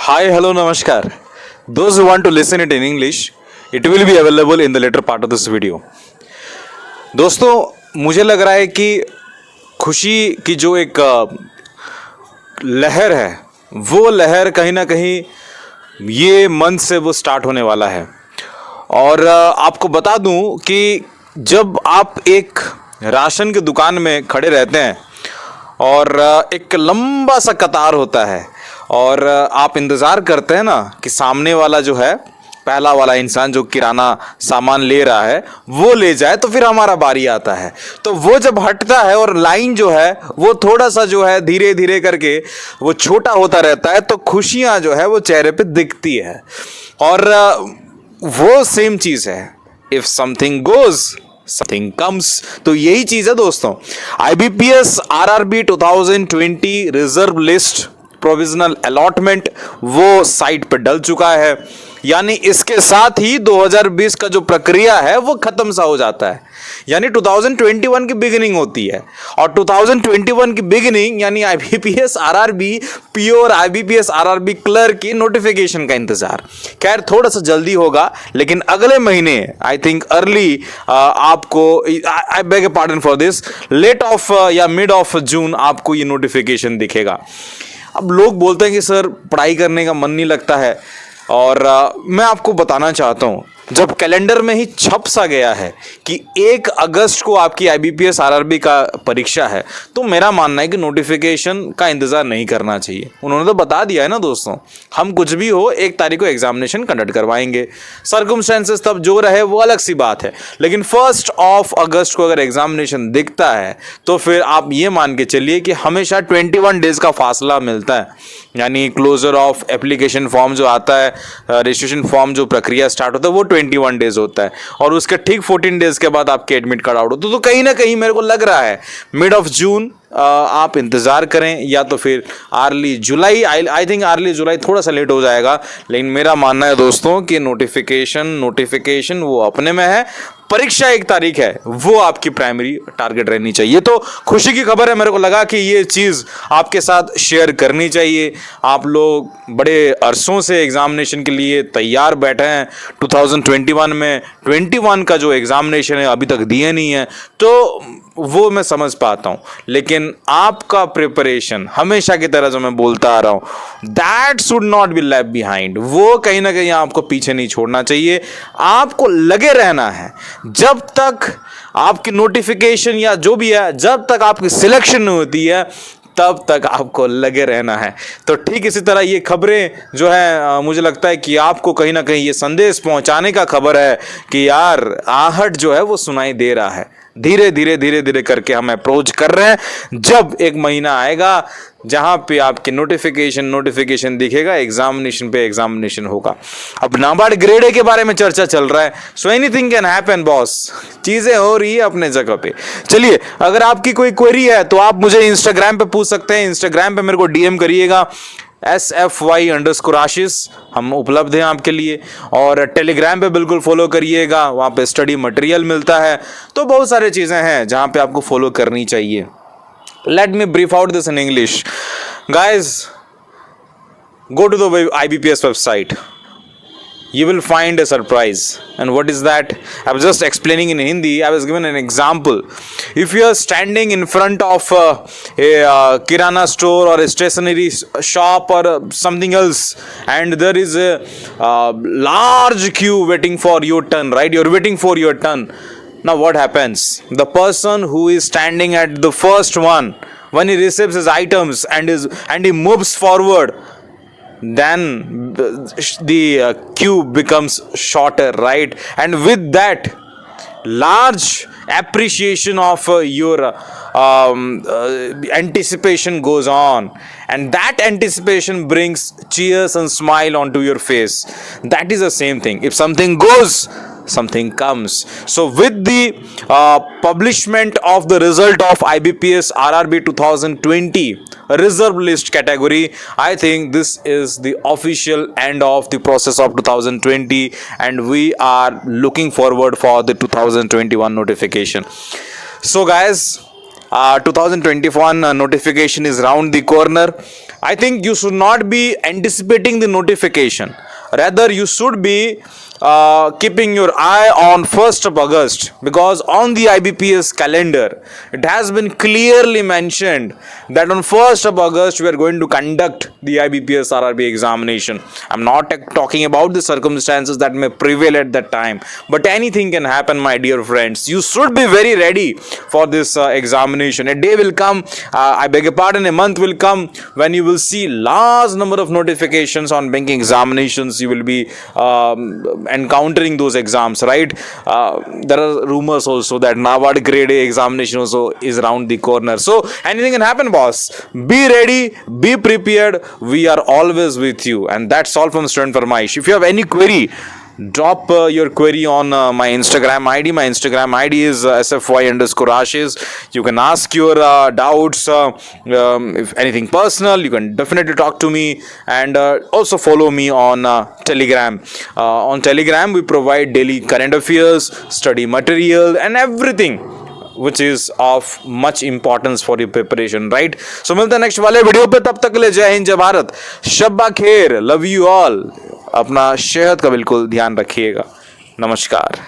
Hi, hello, namaskar. Those who want to listen it in English, it will be available in the later part of this video. दोस्तों, मुझे लग रहा है कि खुशी की जो एक लहर है, वो लहर कहीं ना कहीं ये मंथ से वो स्टार्ट होने वाला है। और आपको बता दूं कि जब आप एक राशन की दुकान में खड़े रहते हैं और एक लंबा सा कतार होता है और आप इंतज़ार करते हैं ना कि सामने वाला जो है, पहला वाला इंसान जो किराना सामान ले रहा है वो ले जाए तो फिर हमारा बारी आता है। तो वो जब हटता है और लाइन जो है वो थोड़ा सा जो है धीरे धीरे करके वो छोटा होता रहता है, तो खुशियाँ जो है वो चेहरे पे दिखती है। और वो सेम चीज़ है, if something goes something comes. तो यही चीज़ है दोस्तों। IBPS RRB 2020 reserve list provisional allotment वो साइट पर डल चुका है, यानी इसके साथ ही 2020 का जो प्रक्रिया है वो खत्म सा हो जाता है, यानी 2021 की बिगिनिंग होती है। और 2021 की बिगिनिंग यानी IBPS RRB pure IBPS RRB clerk की नोटिफिकेशन का इंतजार। खैर थोड़ा सा जल्दी होगा, लेकिन अगले महीने आई थिंक अर्ली आपको, I beg a pardon for this, late of या मिड ऑफ जून आपको ये नोटिफिकेशन दिखेगा। अब लोग बोलते हैं कि सर पढ़ाई करने का मन नहीं लगता है, और मैं आपको बताना चाहता हूँ, जब कैलेंडर में ही छप सा गया है कि 1 अगस्त को आपकी IBPS RRB का परीक्षा है, तो मेरा मानना है कि नोटिफिकेशन का इंतज़ार नहीं करना चाहिए। उन्होंने तो बता दिया है ना दोस्तों, हम कुछ भी हो 1 तारीख को एग्जामिनेशन कंडक्ट करवाएंगे। सर्कमस्टेंसेस तब जो रहे वो अलग सी बात है, लेकिन 1 अगस्त को अगर एग्जामिनेशन दिखता है तो फिर आप ये मान के चलिए कि हमेशा 21 डेज़ का फासला मिलता है, यानी क्लोजर ऑफ एप्लीकेशन फॉर्म जो आता है, रजिस्ट्रेशन फॉर्म जो प्रक्रिया स्टार्ट होता है वो 21 डेज होता है, और उसके ठीक 14 डेज के बाद आपके एडमिट कार्ड आउट होता है। तो कहीं ना कहीं मेरे को लग रहा है मिड ऑफ जून आप इंतज़ार करें, या तो फिर early July. I think early July थोड़ा सा लेट हो जाएगा, लेकिन मेरा मानना है दोस्तों कि नोटिफिकेशन वो अपने में है, परीक्षा 1 तारीख है वो आपकी प्राइमरी टारगेट रहनी चाहिए। तो खुशी की खबर है, मेरे को लगा कि ये चीज़ आपके साथ शेयर करनी चाहिए। आप लोग बड़े अरसों से एग्जामिनेशन के लिए तैयार बैठे हैं, 2021 में 21 का जो एग्जामिनेशन है अभी तक दिए नहीं है, तो वो मैं समझ पाता हूँ, लेकिन आपका प्रिपरेशन हमेशा की तरह जो मैं बोलता आ रहा हूँ, that should not be left behind. वो कहीं ना कहीं आपको पीछे नहीं छोड़ना चाहिए, आपको लगे रहना है। जब तक आपकी नोटिफिकेशन या जो भी है, जब तक आपकी सिलेक्शन नहीं होती है, तब तक आपको लगे रहना है। तो ठीक इसी तरह ये खबरें जो है, मुझे लगता है कि आपको कहीं ना कहीं ये संदेश पहुंचाने का खबर है कि यार आहट जो है वो सुनाई दे रहा है, धीरे धीरे करके हम अप्रोच कर रहे हैं। जब 1 महीना आएगा जहां पे आपके नोटिफिकेशन दिखेगा, एग्जामिनेशन पे एग्जामिनेशन होगा। अब नाबार्ड ग्रेड ए के बारे में चर्चा चल रहा है, so anything can happen boss, चीजें हो रही है अपने जगह पे। चलिए, अगर आपकी कोई क्वेरी है तो आप मुझे इंस्टाग्राम पे पूछ सकते हैं, इंस्टाग्राम पे मेरे को DM करिएगा SFY_आशीष, हम उपलब्ध हैं आपके लिए। और टेलीग्राम पे बिल्कुल फॉलो करिएगा, वहाँ पे स्टडी मटेरियल मिलता है। तो बहुत सारी चीज़ें हैं जहाँ पे आपको फॉलो करनी चाहिए। Let me brief out this in English. Guys, go to the IBPS website. You will find a surprise. And what is that? I was just explaining in Hindi. I was given an example. If you are standing in front of a kirana store or a stationery shop or something else, and there is a large queue waiting for your turn, right? You're waiting for your turn. Now what happens? The person who is standing at the first one, when he receives his items and he moves forward, then the queue becomes shorter, right? And with that, large appreciation of your anticipation goes on, and that anticipation brings cheers and smile onto your face. That is the same thing. If something goes, something comes. So with the publishment of the result of IBPS RRB 2020 reserve list category, I think this is the official end of the process of 2020, and we are looking forward for the 2021 notification. So guys, 2021 notification is round the corner. I think you should not be anticipating the notification. Rather, you should be keeping your eye on 1st of August, because on the IBPS calendar it has been clearly mentioned that on 1st of August we are going to conduct the IBPS RRB examination. I'm not talking about the circumstances that may prevail at that time, but anything can happen, my dear friends. You should be very ready for this examination. A day will come, I beg your pardon, a month will come when you will see large number of notifications on banking examinations. You will be encountering those exams, right? There are rumors also that NABARD grade A examination also is around the corner. So anything can happen, boss. Be ready, be prepared. We are always with you. And that's all from Student Farmaish. If you have any query, drop your query on my Instagram ID. My Instagram ID is SFY_Ashish. You can ask your doubts, if anything personal, you can definitely talk to me, and also follow me on Telegram. On Telegram, we provide daily current affairs, study material, and everything which is of much importance for your preparation, right? So मिलते हैं next वाले video पे, तब तक के लिए जय हिंद, जय भारत, शब्बा खेर, लव यू ऑल. अपना सेहत का बिल्कुल ध्यान रखिएगा. नमस्कार.